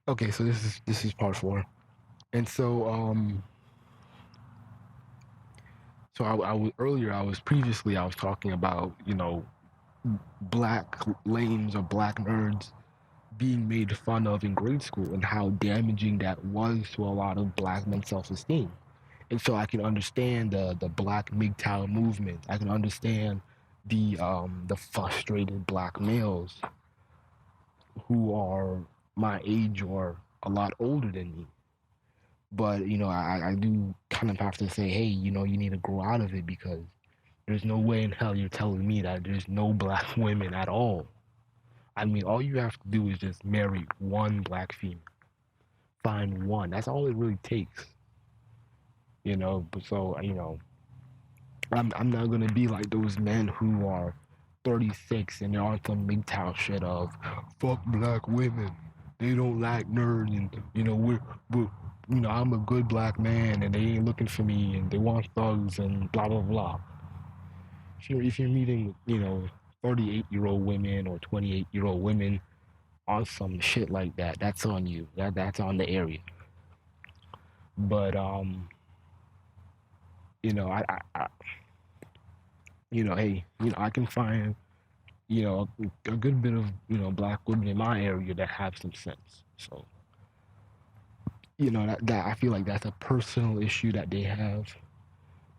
Okay, so this is part four, and I was previously I was talking about black lames or black nerds being made fun of in grade school and how damaging that was to a lot of black men's self-esteem. And so I can understand the black MGTOW movement. I can understand the frustrated black males who are my age or a lot older than me. But I do kind of have to say, hey, you need to grow out of it because there's no way in hell you're telling me that there's no black women at all. I mean, all you have to do is just marry one black female, find one. That's all it really takes, But so I'm not gonna be like those men who are 36 and they're on some MGTOW shit of fuck black women. They don't like nerds, and we're I'm a good black man, and they ain't looking for me, and they want thugs, and blah blah blah. If you're meeting 38-year-old women or 28-year-old women on some shit like that, that's on you. That's on the area. But I hey, I can find a good bit of black women in my area that have some sense. So that I feel like that's a personal issue that they have,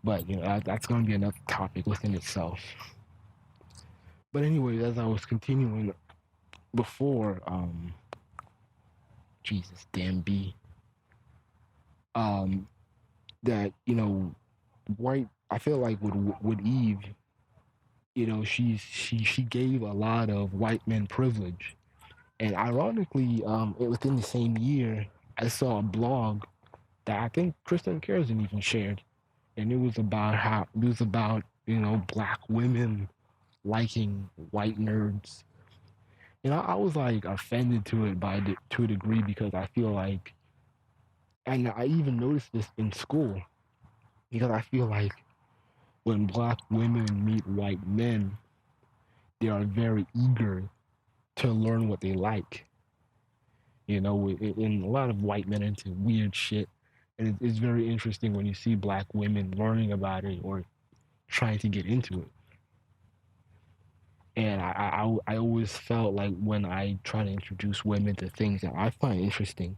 but that's going to be another topic within itself. But anyway, as I was continuing before, Jesus damn B, um, that white. I feel like with Eve, she gave a lot of white men privilege. And ironically, within the same year, I saw a blog that I think Kristen Carrison even shared, and it was about black women liking white nerds. I was like offended to it to a degree because I feel like, and I even noticed this in school because I feel like when black women meet white men, they are very eager to learn what they like. And a lot of white men into weird shit. And it's very interesting when you see black women learning about it or trying to get into it. And I always felt like when I try to introduce women to things that I find interesting,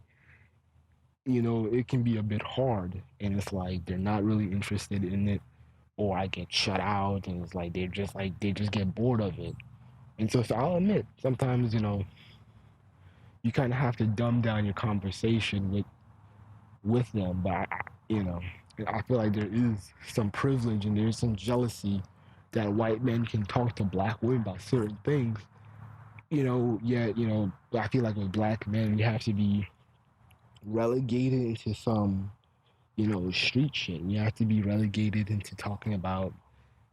it can be a bit hard. And it's like they're not really interested in it, or I get shut out, and it's like they just get bored of it. And so I'll admit, sometimes, you kind of have to dumb down your conversation with them. But you know, I feel like there is some privilege and there's some jealousy that white men can talk to black women about certain things. Yet I feel like with black men, we have to be relegated into some street shit. We have to be relegated into talking about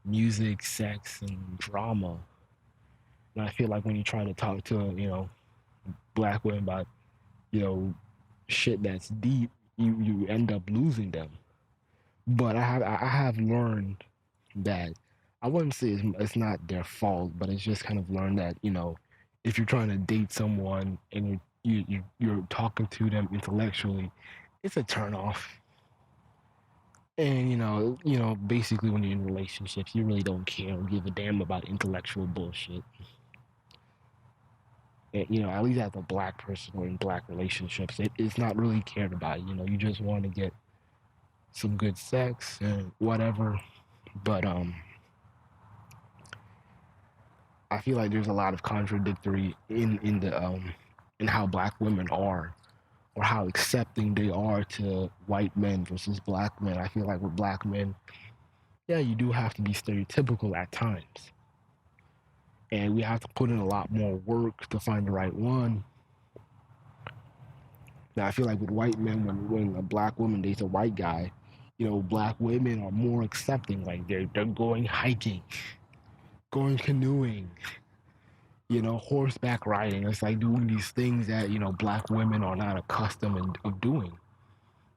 music, sex, and drama. And I feel like when you try to talk to black women about you know shit that's deep, you end up losing them. But I have learned that I wouldn't say it's not their fault, but it's just kind of learned that if you're trying to date someone and you're talking to them intellectually, it's a turn off. And basically when you're in relationships, you really don't care or give a damn about intellectual bullshit. And, at least as a black person or in black relationships, it's not really cared about. You just want to get some good sex and whatever. But I feel like there's a lot of contradictory in the in how black women are or how accepting they are to white men versus black men. I feel like with black men, yeah, you do have to be stereotypical at times. And we have to put in a lot more work to find the right one. Now I feel like with white men, when a black woman dates a white guy, black women are more accepting. Like they're going hiking, going canoeing, horseback riding. It's like doing these things that black women are not accustomed of doing.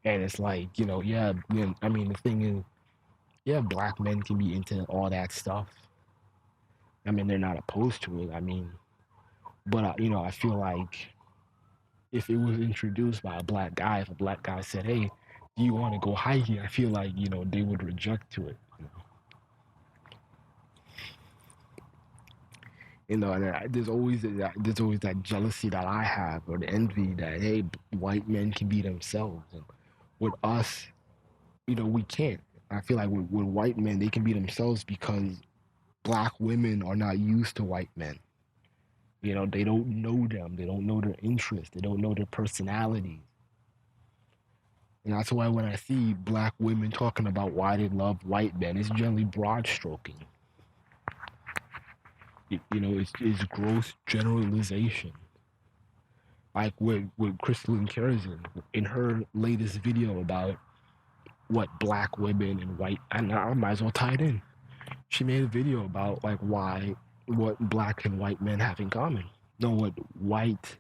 And it's like yeah. I mean, the thing is, yeah, black men can be into all that stuff. I mean, they're not opposed to it. I mean, but I feel like if it was introduced by a black guy, if a black guy said, "Hey, do you want to go hiking?" I feel like they would reject to it. And there's always that jealousy that I have, or the envy that, hey, white men can be themselves, and with us, we can't. I feel like with white men, they can be themselves because black women are not used to white men. They don't know them. They don't know their interests. They don't know their personalities. And that's why when I see black women talking about why they love white men, it's generally broad stroking. It's gross generalization. Like with Crystal Kerzin in her latest video about what black women and white, and I might as well tie it in. She made a video about like what black and white men have in common. No, what white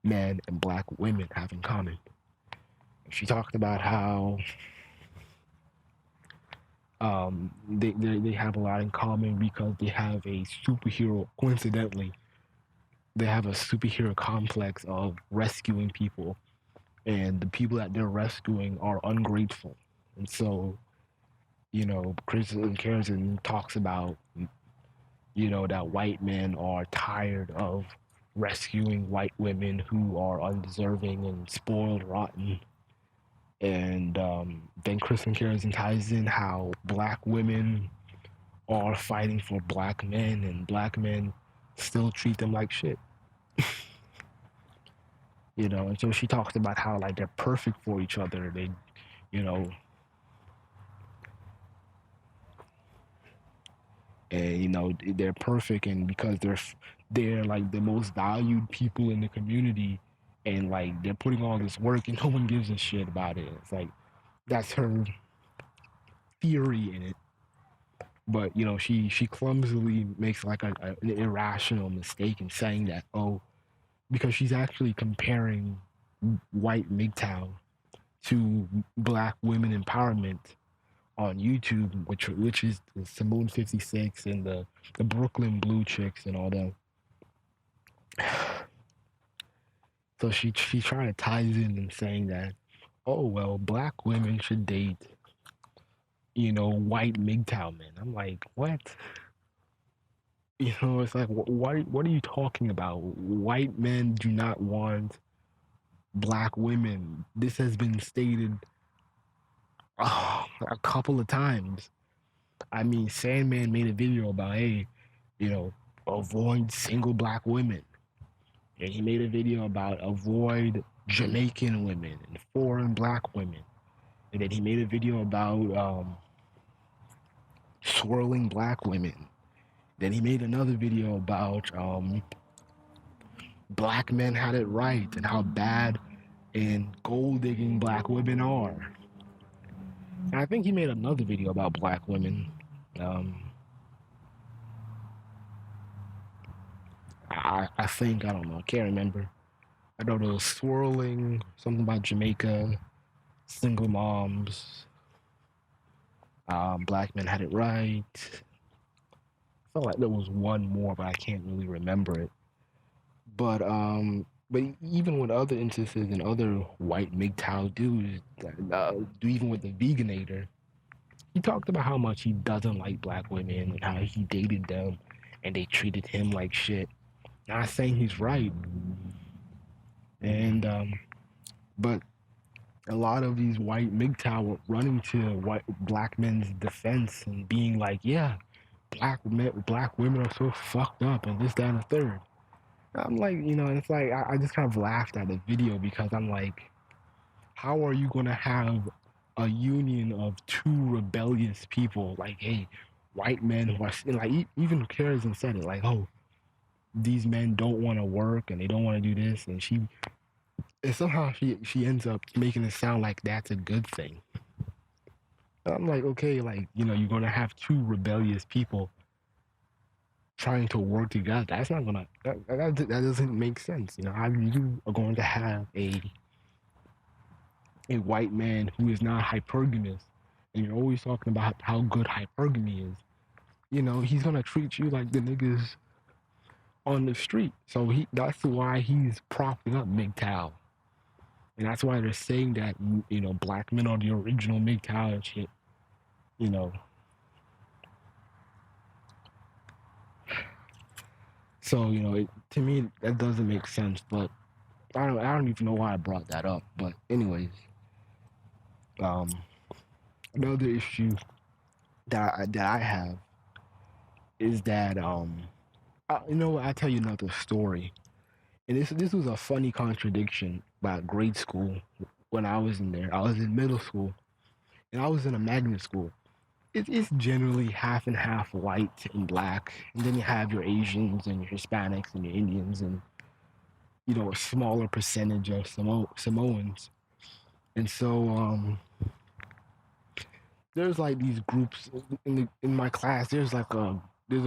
men and black women have in common. She talked about how they have a lot in common because they have a superhero. Coincidentally, they have a superhero complex of rescuing people, and the people that they're rescuing are ungrateful. And so, Crystal Kerzin talks about, that white men are tired of rescuing white women who are undeserving and spoiled rotten. And then Kristen Kerzin ties in how black women are fighting for black men, and black men still treat them like shit. And so she talks about how like they're perfect for each other. They, you know, and they're perfect, and because they're like the most valued people in the community, and like they're putting all this work, and no one gives a shit about it. It's like that's her theory in it. But she clumsily makes like an irrational mistake in saying that, oh, because she's actually comparing white MGTOW to black women empowerment on YouTube, which is Simone 56 and the Brooklyn Blue chicks and all that. So she trying to ties in and saying that, oh well, black women should date white MGTOW men. I'm like, what? It's like, what are you talking about? White men do not want black women. This has been stated a couple of times. I mean, Sandman made a video about, hey, avoid single black women. And he made a video about avoid Jamaican women and foreign black women. And then he made a video about swirling black women. Then he made another video about black men had it right and how bad and gold digging black women are. And I think he made another video about black women. I think, I don't know, I can't remember. I know there was swirling, something about Jamaica, single moms, black men had it right. I felt like there was one more, but I can't really remember it. But even with other instances and other white MGTOW dudes, even with the Veganator, he talked about how much he doesn't like black women and how he dated them and they treated him like shit. Not saying he's right, and but a lot of these white MGTOW were running to black men's defense and being like, yeah, black women are so fucked up and this, that, and the third. I'm like, it's like I just kind of laughed at the video because I'm like, how are you gonna have a union of two rebellious people? Like, hey, white men who are like, even Kerzin said it, like, oh, these men don't want to work and they don't want to do this, and somehow she ends up making it sound like that's a good thing. I'm like, okay, like, you're gonna have two rebellious people trying to work together. That's not gonna that doesn't make sense. How you are going to have a white man who is not hypergamous, and you're always talking about how good hypergamy is. He's gonna treat you like the niggas on the street. So that's why he's propping up MGTOW. And that's why they're saying that, black men are the original MGTOW and shit. You know, so to me that doesn't make sense. But I don't even know why I brought that up. But anyways, um, another issue that I have is that I tell you another story, and this was a funny contradiction about grade school when I was in there. I was in middle school, and I was in a magnet school. It's generally half and half white and black, and then you have your Asians and your Hispanics and your Indians, and a smaller percentage of Samoans. And so there's like these groups in my class. There's a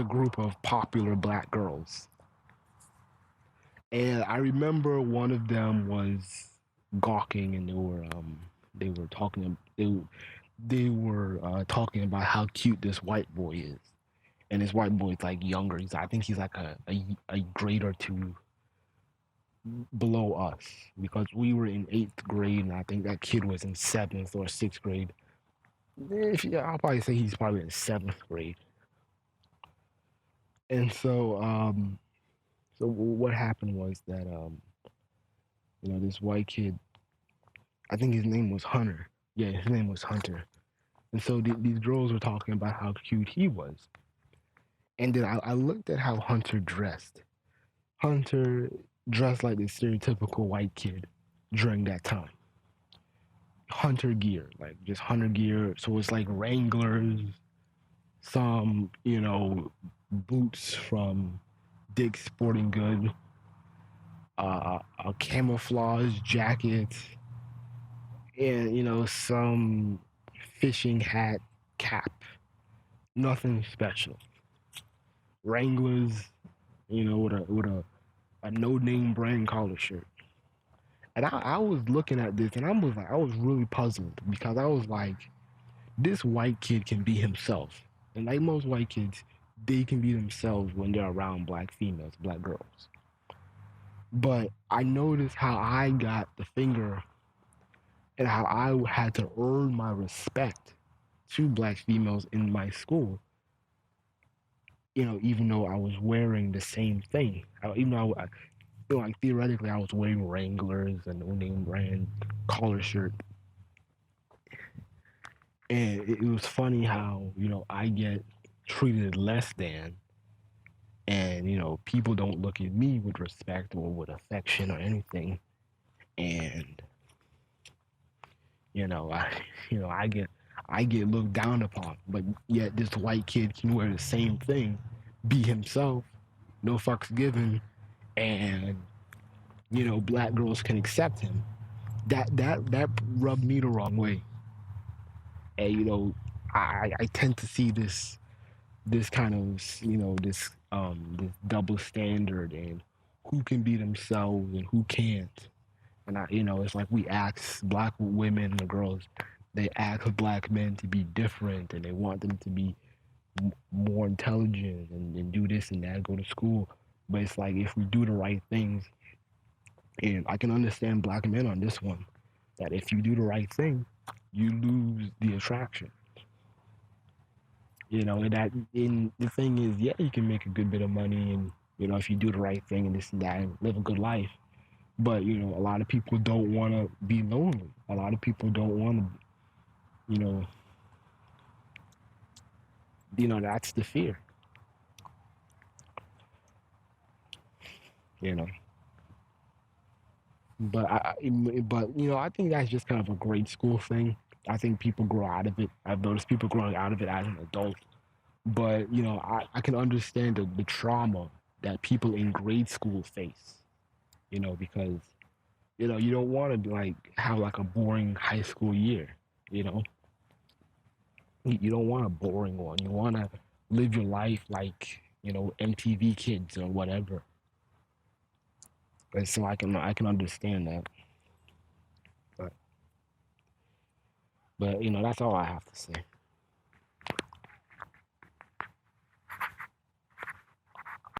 group of popular black girls, and I remember one of them was gawking, and they were talking about how cute this white boy is, and this white boy is like younger. I think he's like a grade or two below us, because we were in eighth grade, and I think that kid was in seventh or sixth grade. I'll probably say he's probably in seventh grade. And so what happened was that this white kid, I think his name was Hunter. Yeah, his name was Hunter. And so these girls were talking about how cute he was. And then I looked at how Hunter dressed. Hunter dressed like the stereotypical white kid during that time. Hunter gear, like just Hunter gear. So it's like Wranglers, some, boots from Dick's Sporting Good, a camouflage jacket, and some fishing hat, cap. Nothing special. Wranglers, with a no name brand collar shirt. And I was looking at this, and I was really puzzled, because I was like, this white kid can be himself. And like most white kids, they can be themselves when they're around black females, black girls. But I noticed how I got the finger, and how I had to earn my respect to black females in my school. Even though I was wearing the same thing, even though I feel like theoretically I was wearing Wranglers and no name brand collar shirt. And it was funny how I get treated less than, and people don't look at me with respect or with affection or anything. And I I get looked down upon, but yet this white kid can wear the same thing, be himself, no fucks given, and black girls can accept him. That rubbed me the wrong way. And I tend to see this kind of this double standard, and who can be themselves and who can't. And it's like we ask black women and girls, they ask black men to be different, and they want them to be more intelligent, and do this and that, go to school. But it's like, if we do the right things, and I can understand black men on this one, that if you do the right thing, you lose the attraction. And the thing is, yeah, you can make a good bit of money, and if you do the right thing and this and that, and live a good life. But a lot of people don't want to be lonely. A lot of people don't want to, you know, that's the fear. You know, but I think that's just kind of a grade school thing. I think people grow out of it. I've noticed people growing out of it as an adult. But I can understand the trauma that people in grade school face. Because you don't want to like have like a boring high school year. You know, you don't want a boring one. You want to live your life like MTV Kids or whatever. And so I can understand that. But but that's all I have to say.